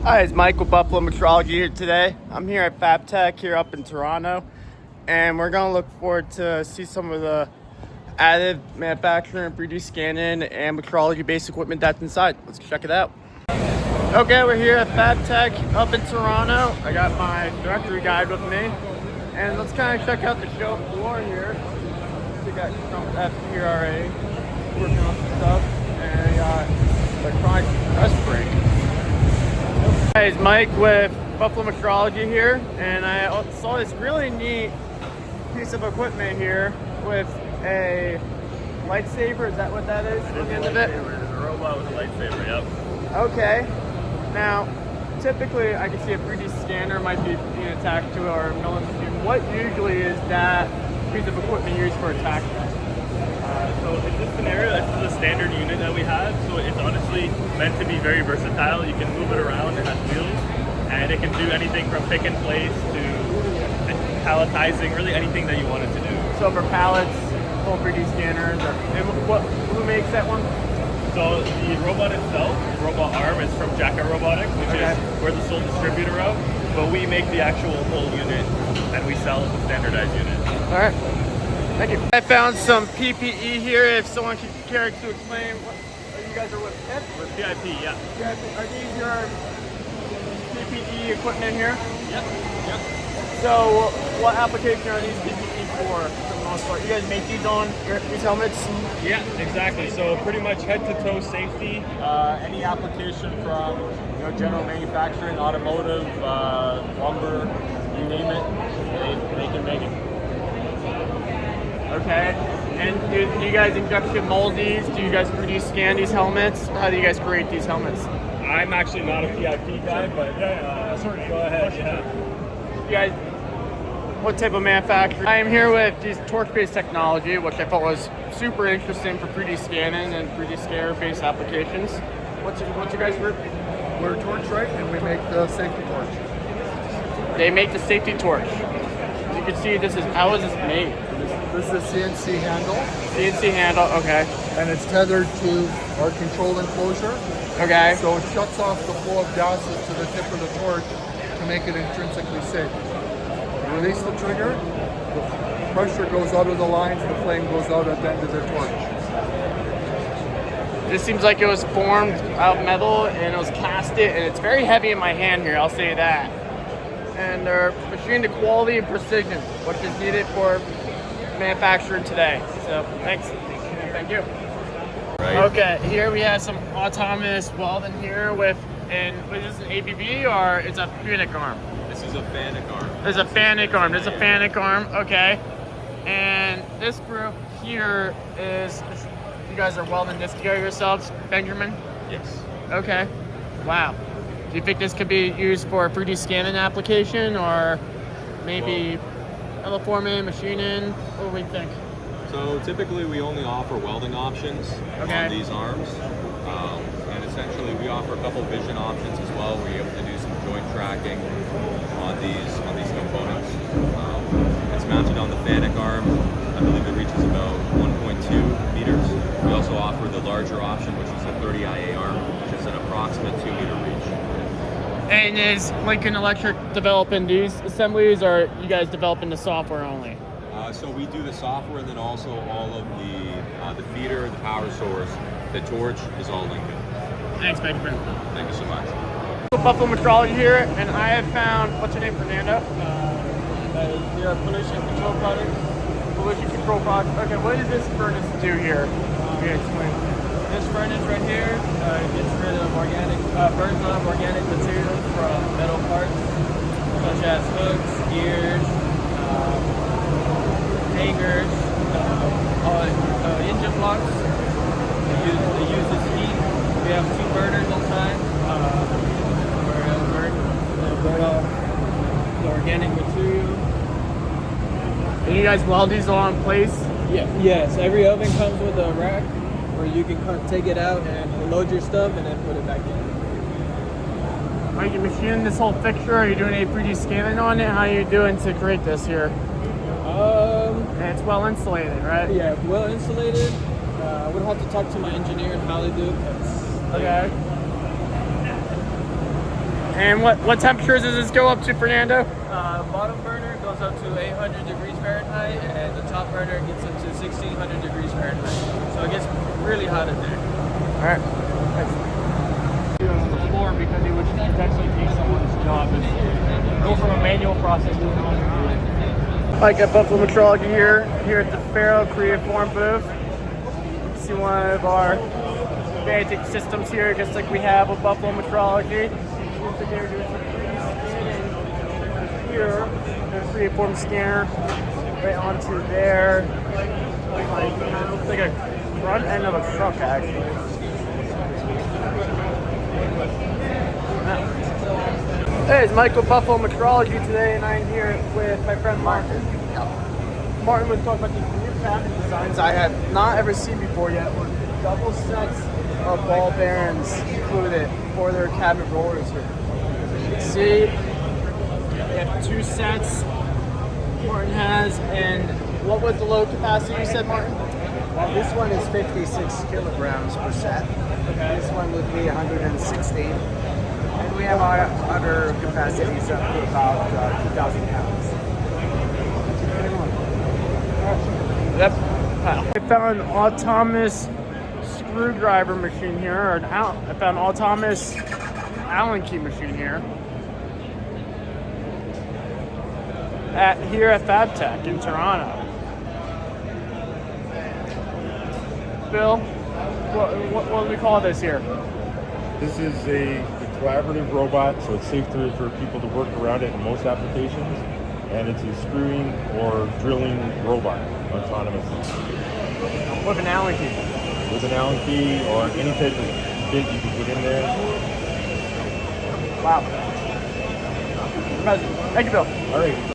Hi, it's Mike with Buffalo Metrology here today. I'm here at FABTECH here up in Toronto, and we're going to look forward to see some of the additive manufacturing, 3D scanning, and metrology-based equipment that's inside. Let's check it out. Okay, we're here at FABTECH up in Toronto. I got my directory guide with me, and let's kind of check out the show floor here. We got some FPRA working on some stuff, and we got electronic press brake. Hi, it's Mike with Buffalo Metrology here, and I saw this really neat piece of equipment here with a lightsaber. Is that what that is? It is a lightsaber. It is a robot with a lightsaber, yep. Okay. Now, typically I can see a 3D scanner might be being attached to our milling machine. What usually is that piece of equipment used for attachment? So in this scenario, this is a standard unit that we have. So it's honestly meant to be very versatile. You can move it around. It has wheels, and it can do anything from pick and place to palletizing, really anything that you want it to do. So for pallets, full 3D scanners, who makes that one? So the robot itself, the robot arm, is from Jacket Robotics, which is we're the sole distributor of, but we make the actual whole unit and we sell the standardized unit. All right. Thank you. I found some PPE here. If someone could care to explain, you guys are with PIP? With VIP, yeah. Are these your PPE equipment here? Yep. Yep. So, what application are these PPE for the most part? You guys make these helmets? Yeah, exactly. So pretty much head-to-toe safety. Any application from general manufacturing, automotive, lumber, you name it, they can make it. Okay. And do you guys injection mold these? Do you guys 3D scan these helmets? How do you guys create these helmets? I'm actually not a PIP guy, but sorry, go ahead. Yeah. You guys, what type of manufacturer? I am here with this torch-based technology, which I thought was super interesting for 3D scanning and 3D scanner-based applications. What's your guys' group? We're TorchRite, and we make the safety torch. They make the safety torch. As you can see, how is this made? This is a CNC handle. CNC handle, okay. And it's tethered to our control enclosure. Okay. So it shuts off the flow of gases to the tip of the torch to make it intrinsically safe. You release the trigger, the pressure goes out of the lines, the flame goes out at the end of the torch. This seems like it was formed out of metal and it was casted, and it's very heavy in my hand here, I'll say that. And they're machined to quality and precision, which is needed for manufacturing today. So thanks. Thank you. Right. Okay, here we have some autonomous welding here is this an ABB or it's a FANUC arm? This is a FANUC arm. There's a FANUC arm. There's a FANUC arm. Okay. And this group here is, you guys are welding this together yourselves, Benjamin? Yes. Okay. Wow. Do you think this could be used for a 3D scanning application or maybe forming, machining? What do we think? So typically we only offer welding options on these arms. And essentially we offer a couple vision options as well. We're able to do some joint tracking on these components. It's mounted on the FANUC arm. I believe it reaches about 1.2 meters. We also offer the larger option, which is a 30IA arm, which is an approximate 2 meter reach. And is Lincoln Electric developing these assemblies, or are you guys developing the software only? So we do the software, and then also all of the feeder, the power source, the torch is all Lincoln. Thanks, Benjamin. Thank you so much. Buffalo Metrology here, and I have found, what's your name, Fernando? We are pollution control products. Pollution control products. Okay, what does this furnace do here? Can you explain? This furnace right here gets rid of burns off organic materials from metal parts, such as hooks, gears, hangers, engine blocks. They use this heat. We have 2 burners inside where it'll burn off the organic material. And you guys weld these all in place? Yeah. Yes, every oven comes with a rack where you can take it out and load your stuff and then put it back in. Are you machining this whole fixture? Are you doing a 3D scanning on it? How are you doing to create this here? And it's well insulated, right? Yeah, well insulated. I would have to talk to my engineer how they do it. Okay. And what temperatures does this go up to, Fernando? Bottom burner goes up to 800 degrees Fahrenheit, and the top burner gets up to 1600 degrees Fahrenheit. So it gets really hot in there. All right. On the floor because it would potentially take someone's job is go from a manual process to an automated. Like at Buffalo Metrology here at the Faro Creaform booth. See one of our FABTECH systems here, just like we have with Buffalo Metrology. Looks like they're doing some 3D scanning here. There's a Creaform scanner right onto there. Looks like a front end of a truck actually. Hey, it's Michael Buffalo Metrology today, and I'm here with my friend Martin. Martin was talking about these new cabinet designs I have not ever seen before yet, with double sets of ball bearings included for their cabinet rollers here. You can see they have 2 sets Martin has, and what was the load capacity you said, Martin? Well, this one is 56 kilograms per set. Okay. This one would be 116. And we have our other capacities up to about 2,000 pounds. Yep. I found an autonomous screwdriver machine here, or I found an autonomous Allen key machine here. Here at FABTECH in Toronto. Bill, what do we call this here? This is a collaborative robot, so it's safe for people to work around it in most applications. And it's a screwing or drilling robot, autonomous. With an Allen key. With an Allen key or any type of bit you can put in there. Wow. Thank you, Bill. All right.